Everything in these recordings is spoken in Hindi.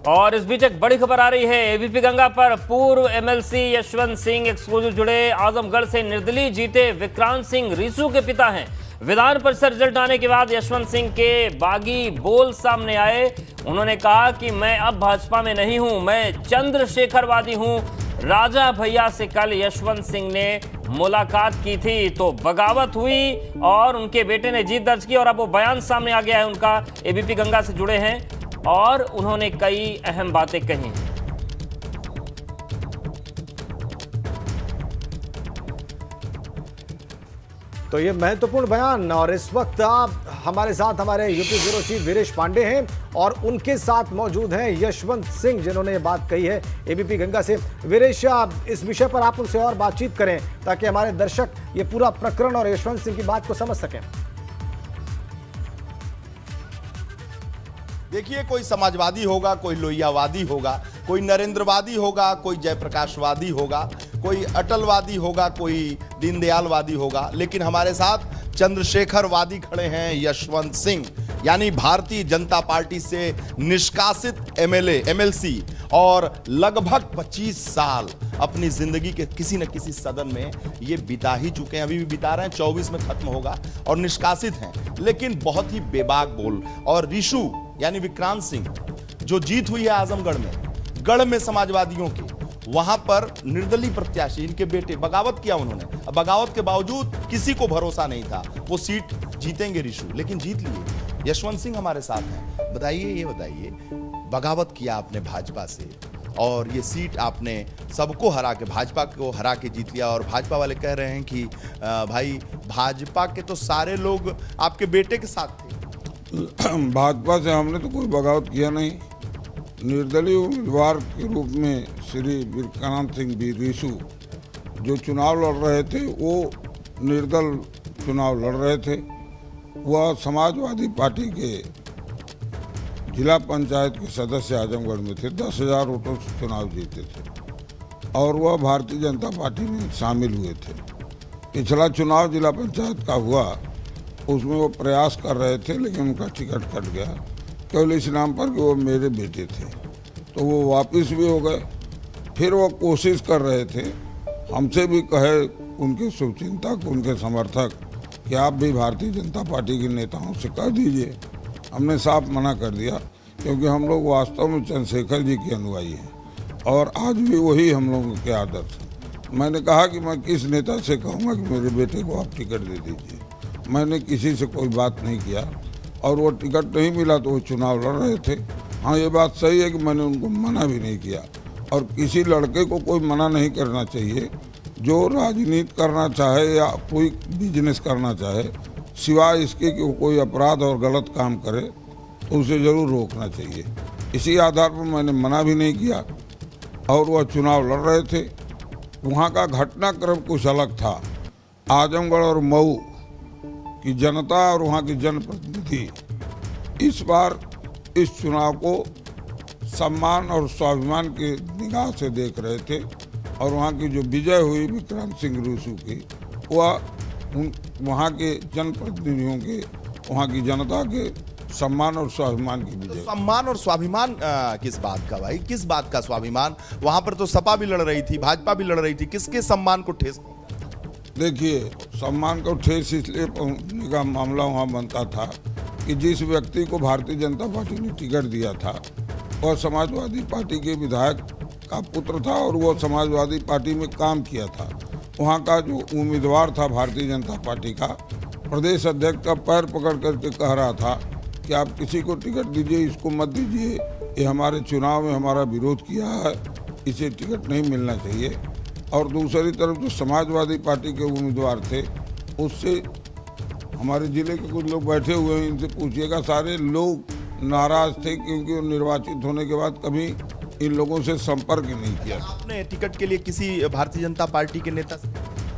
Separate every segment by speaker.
Speaker 1: और इस बीच एक बड़ी खबर आ रही है। एबीपी गंगा पर पूर्व एमएलसी यशवंत सिंह एक्सक्लूसिव जुड़े। आजमगढ़ से निर्दलीय जीते विक्रांत सिंह रीसू के पिता हैं। विधान परिषद रिजल्ट आने के बाद यशवंत सिंह के बागी बोल सामने आए। उन्होंने कहा कि मैं अब भाजपा में नहीं हूं, मैं चंद्रशेखरवादी हूं। राजा भैया से कल यशवंत सिंह ने मुलाकात की थी तो बगावत हुई और उनके बेटे ने जीत दर्ज की और अब वो बयान सामने आ गया है उनका। एबीपी गंगा से जुड़े हैं और उन्होंने कई अहम बातें कही हैं।
Speaker 2: तो ये महत्वपूर्ण बयान, और इस वक्त आप हमारे साथ हमारे UP bureau chief Viresh Pandey हैं और उनके साथ मौजूद हैं यशवंत सिंह, जिन्होंने ये बात कही है एबीपी गंगा से। वीरेश, इस विषय पर आप उनसे और बातचीत करें ताकि हमारे दर्शक ये पूरा प्रकरण और यशवंत सिंह की बात को समझ सकें।
Speaker 3: देखिए, कोई समाजवादी होगा, कोई लोहियावादी होगा, कोई नरेंद्रवादी होगा, कोई जयप्रकाशवादी होगा, कोई अटलवादी होगा, कोई दीनदयालवादी होगा, लेकिन हमारे साथ चंद्रशेखरवादी खड़े हैं यशवंत सिंह, यानी भारतीय जनता पार्टी से निष्कासित एमएलए एमएलसी और लगभग 25 साल अपनी जिंदगी के किसी न किसी सदन में ये बिता ही चुके हैं, अभी भी बिता रहे हैं, 24 में खत्म होगा और निष्कासित हैं, लेकिन बहुत ही बेबाक बोल। और रीशू यानी विक्रांत सिंह, जो जीत हुई है आजमगढ़ में, गढ़ में समाजवादियों की, वहां पर निर्दलीय प्रत्याशी इनके बेटे बगावत किया उन्होंने। बगावत के बावजूद किसी को भरोसा नहीं था वो सीट जीतेंगे रीशू, लेकिन जीत लिए। यशवंत सिंह हमारे साथ हैं। बताइए, ये बताइए, बगावत किया आपने भाजपा से और ये सीट आपने सबको हरा के, भाजपा को हरा के जीत लिया, और भाजपा वाले कह रहे हैं कि भाई भाजपा के तो सारे लोग आपके बेटे के साथ थे।
Speaker 4: भाजपा से हमने तो कोई बगावत किया नहीं। निर्दलीय उम्मीदवार के रूप में श्री विक्रांत सिंह भी रीशू जो चुनाव लड़ रहे थे, वो निर्दल चुनाव लड़ रहे थे। वह समाजवादी पार्टी के जिला पंचायत के सदस्य आजमगढ़ में थे, 10,000 वोटों से चुनाव जीते थे और वह भारतीय जनता पार्टी में शामिल हुए थे। पिछला चुनाव जिला पंचायत का हुआ, उसमें वो प्रयास कर रहे थे, लेकिन उनका टिकट कट गया केवल इस नाम पर कि वो मेरे बेटे थे, तो वो वापस भी हो गए। फिर वो कोशिश कर रहे थे, हमसे भी कहे उनके शुभचिंतक, उनके समर्थक कि आप भी भारतीय जनता पार्टी के नेताओं से कह दीजिए। हमने साफ मना कर दिया, क्योंकि हम लोग वास्तव में चंद्रशेखर जी के अनुयायी हैं और आज भी वही हम लोगों के आदर्श हैं। मैंने कहा कि मैं किस नेता से कहूँगा कि मेरे बेटे को आप टिकट दे दीजिए। मैंने किसी से कोई बात नहीं किया और वो टिकट नहीं मिला तो वो चुनाव लड़ रहे थे। हाँ, ये बात सही है कि मैंने उनको मना भी नहीं किया, और किसी लड़के को कोई मना नहीं करना चाहिए जो राजनीति करना चाहे या कोई बिजनेस करना चाहे, सिवाय इसके कि वो कोई अपराध और गलत काम करे तो उसे ज़रूर रोकना चाहिए। इसी आधार पर मैंने मना भी नहीं किया और वह चुनाव लड़ रहे थे। वहाँ का घटनाक्रम कुछ अलग था। आजमगढ़ और मऊ की जनता और वहाँ की जनप्रतिनिधि इस बार इस चुनाव को सम्मान और स्वाभिमान के निगाह से देख रहे थे, और वहाँ की जो विजय हुई विक्रांत सिंह रीशू की, वह वहाँ के जनप्रतिनिधियों के, वहाँ की जनता के सम्मान और स्वाभिमान की विजय।
Speaker 3: तो सम्मान और स्वाभिमान किस बात का भाई, किस बात का स्वाभिमान? वहाँ पर तो सपा भी लड़ रही थी, भाजपा भी लड़ रही थी, किसके सम्मान को ठेस?
Speaker 4: देखिए, सम्मान को ठेस इसलिए पहुंचने का मामला वहाँ बनता था कि जिस व्यक्ति को भारतीय जनता पार्टी ने टिकट दिया था वह समाजवादी पार्टी के विधायक का पुत्र था और वह समाजवादी पार्टी में काम किया था। वहाँ का जो उम्मीदवार था भारतीय जनता पार्टी का, प्रदेश अध्यक्ष का पैर पकड़ करके कह रहा था कि आप किसी को टिकट दीजिए, इसको मत दीजिए, ये हमारे चुनाव में हमारा विरोध किया है, इसे टिकट नहीं मिलना चाहिए। और दूसरी तरफ जो समाजवादी पार्टी के उम्मीदवार थे, उससे हमारे ज़िले के कुछ लोग बैठे हुए हैं, इनसे पूछिएगा, सारे लोग नाराज़ थे क्योंकि वो निर्वाचित होने के बाद कभी इन लोगों से संपर्क नहीं किया।
Speaker 3: आपने टिकट के लिए किसी भारतीय जनता पार्टी के नेता से?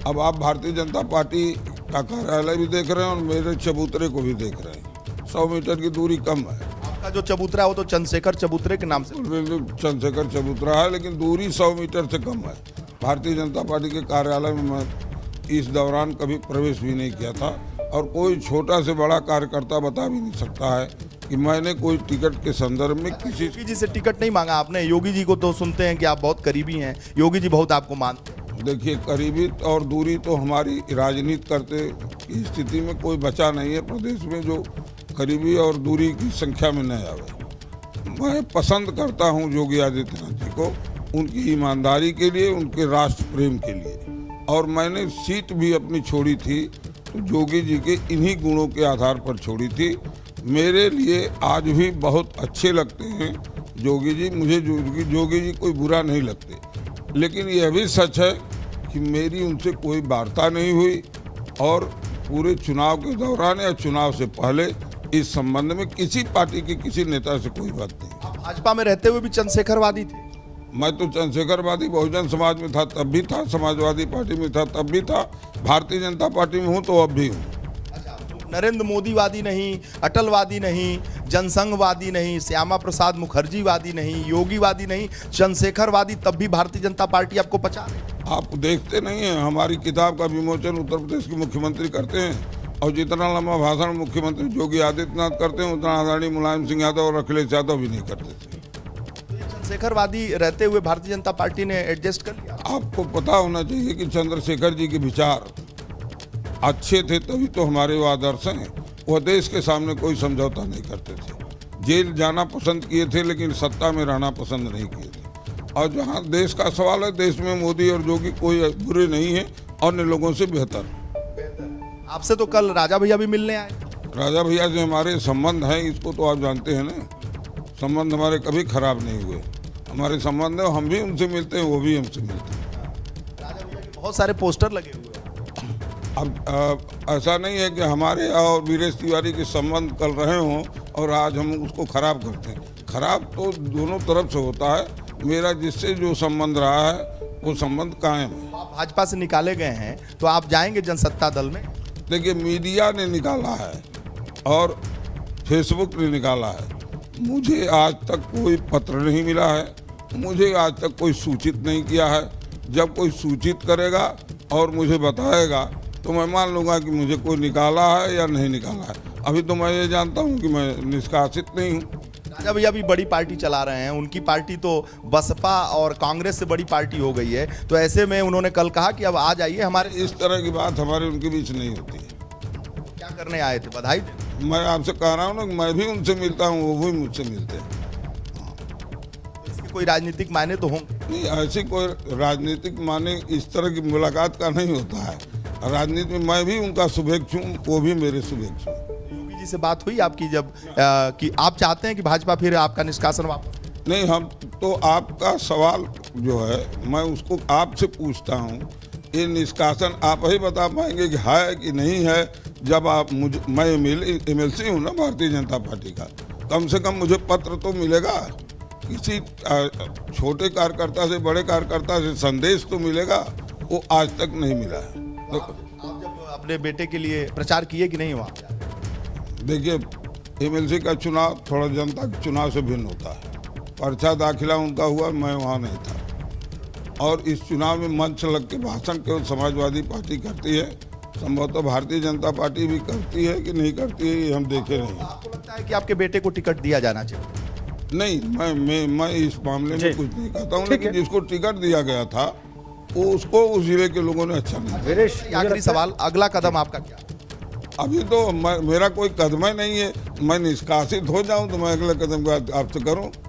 Speaker 4: अब आप भारतीय जनता पार्टी का कार्यालय भी देख रहे हैं और मेरे चबूतरे को भी देख रहे हैं। 100 मीटर की दूरी कम है।
Speaker 3: आपका जो चबूतरा है वो तो चंद्रशेखर चबूतरे के नाम से?
Speaker 4: चंद्रशेखर चबूतरा है, लेकिन दूरी 100 मीटर से कम है। भारतीय जनता पार्टी के कार्यालय में मैं इस दौरान कभी प्रवेश भी नहीं किया था, और कोई छोटा से बड़ा कार्यकर्ता बता भी नहीं सकता है कि मैंने कोई टिकट के संदर्भ में किसी
Speaker 3: योगी जी से टिकट नहीं मांगा आपने? योगी जी को तो सुनते हैं कि आप बहुत करीबी हैं, योगी जी बहुत आपको मानते हैं।
Speaker 4: देखिए, करीबी और दूरी तो हमारी राजनीति करते की स्थिति में कोई बचा नहीं है प्रदेश में जो करीबी और दूरी की संख्या में न आवे। मैं पसंद करता हूं योगी आदित्यनाथ जी को, उनकी ईमानदारी के लिए, उनके राष्ट्र प्रेम के लिए। और मैंने सीट भी अपनी छोड़ी थी तो योगी जी के इन्हीं गुणों के आधार पर छोड़ी थी। मेरे लिए आज भी बहुत अच्छे लगते हैं योगी जी, मुझे योगी जी कोई बुरा नहीं लगते। लेकिन यह भी सच है कि मेरी उनसे कोई वार्ता नहीं हुई और पूरे चुनाव के दौरान या चुनाव से पहले इस संबंध में किसी पार्टी के किसी नेता से कोई बात नहीं।
Speaker 3: आप भाजपा में रहते हुए भी चंद्रशेखरवादी थे?
Speaker 4: मैं तो चंद्रशेखरवादी बहुजन समाज में था तब भी था, समाजवादी पार्टी में था तब भी था, भारतीय जनता पार्टी में हूँ तो अब भी हूँ।
Speaker 3: नरेंद्र मोदीवादी नहीं, अटलवादी नहीं, जनसंघवादी नहीं, श्यामा प्रसाद मुखर्जीवादी नहीं, योगीवादी नहीं, चंद्रशेखरवादी, तब भी भारतीय जनता पार्टी आपको पचा रही है।
Speaker 4: आप देखते नहीं हैं, हमारी किताब का विमोचन उत्तर प्रदेश के मुख्यमंत्री करते हैं और जितना लंबा भाषण मुख्यमंत्री योगी आदित्यनाथ करते हैं उतना आदरणीय मुलायम सिंह यादव और अखिलेश यादव भी नहीं करते थे।
Speaker 3: चंद्रशेखरवादी रहते हुए भारतीय जनता पार्टी ने एडजस्ट कर लिया।
Speaker 4: आपको पता होना चाहिए कि चंद्रशेखर जी के विचार अच्छे थे तभी तो हमारे वो आदर्श हैं। वह देश के सामने कोई समझौता नहीं करते थे, जेल जाना पसंद किए थे लेकिन सत्ता में रहना पसंद नहीं किए थे। और जहाँ देश का सवाल है, देश में मोदी और योगी कोई बुरे नहीं है, अन्य लोगों से बेहतर।
Speaker 3: आपसे तो कल राजा भैया भी मिलने आए।
Speaker 4: राजा भैया से हमारे संबंध हैं, इसको तो आप जानते हैं ना। संबंध हमारे कभी खराब नहीं हुए, हमारे संबंध है, हम भी उनसे मिलते हैं, वो भी हमसे मिलते हैं।
Speaker 3: राजा भैया के बहुत सारे पोस्टर लगे हुए हैं।
Speaker 4: अब ऐसा नहीं है कि हमारे और वीरेश तिवारी के संबंध कल रहे हों और आज हम उसको खराब करते हैं। खराब तो दोनों तरफ से होता है। मेरा जिससे जो संबंध रहा है वो संबंध कायम है।
Speaker 3: आप भाजपा से निकाले गए हैं तो आप जाएंगे जनसत्ता दल में?
Speaker 4: देखिए, मीडिया ने निकाला है और फेसबुक ने निकाला है। मुझे आज तक कोई पत्र नहीं मिला है, मुझे आज तक कोई सूचित नहीं किया है। जब कोई सूचित करेगा और मुझे बताएगा तो मैं मान लूँगा कि मुझे कोई निकाला है या नहीं निकाला है। अभी तो मैं ये जानता हूँ कि मैं निष्कासित नहीं हूँ।
Speaker 3: राजा भैया भी बड़ी पार्टी चला रहे हैं, उनकी पार्टी तो बसपा और कांग्रेस से बड़ी पार्टी हो गई है, तो ऐसे में उन्होंने कल कहा कि अब आ जाइए हमारे।
Speaker 4: इस तरह की बात हमारे उनके बीच नहीं होती है।
Speaker 3: क्या करने आए थे? बधाई देने?
Speaker 4: मैं आपसे कह रहा हूँ ना कि मैं भी उनसे मिलता हूँ, वो भी मुझसे मिलते हैं।
Speaker 3: इसके कोई राजनीतिक मायने तो होंगे?
Speaker 4: नहीं, ऐसी कोई राजनीतिक माने इस तरह की मुलाकात का नहीं होता है। राजनीति में मैं भी उनका शुभेच्छु, वो भी मेरे शुभेच्छु।
Speaker 3: योगी जी से बात हुई आपकी जब कि आप चाहते हैं कि भाजपा फिर आपका निष्कासन वापस?
Speaker 4: नहीं, हम तो आपका सवाल जो है मैं उसको आपसे पूछता हूँ, ये निष्कासन आप ही बता पाएंगे कि है कि नहीं है। जब आप मैं MLC हूँ ना भारतीय जनता पार्टी का, कम से कम मुझे पत्र तो मिलेगा, किसी छोटे कार्यकर्ता से बड़े कार्यकर्ता से संदेश तो मिलेगा, वो आज तक नहीं मिला है। तो
Speaker 3: आप जब अपने बेटे के लिए प्रचार किए कि नहीं वहाँ?
Speaker 4: देखिए, MLC का चुनाव थोड़ा जनता के चुनाव से भिन्न होता है। पर्चा दाखिला उनका हुआ, मैं वहाँ नहीं था। और इस चुनाव में मंच लग के भाषण केवल समाजवादी पार्टी करती है, संभवतः भारतीय जनता पार्टी भी करती है कि नहीं करती है, ये हम देखे नहीं।
Speaker 3: आपको लगता है कि आपके बेटे को टिकट दिया जाना चाहिए?
Speaker 4: नहीं, मैं इस मामले में कुछ नहीं कहता हूँ, लेकिन जिसको टिकट दिया गया था वो उसको उस जिले के लोगों ने अच्छा नहीं।
Speaker 2: वीरेश,
Speaker 3: आखिरी सवाल, अगला कदम आपका क्या?
Speaker 4: अभी तो मेरा कोई कदम ही नहीं है। मैं निष्कासित हो जाऊं तो मैं अगले कदम का आपसे करूं।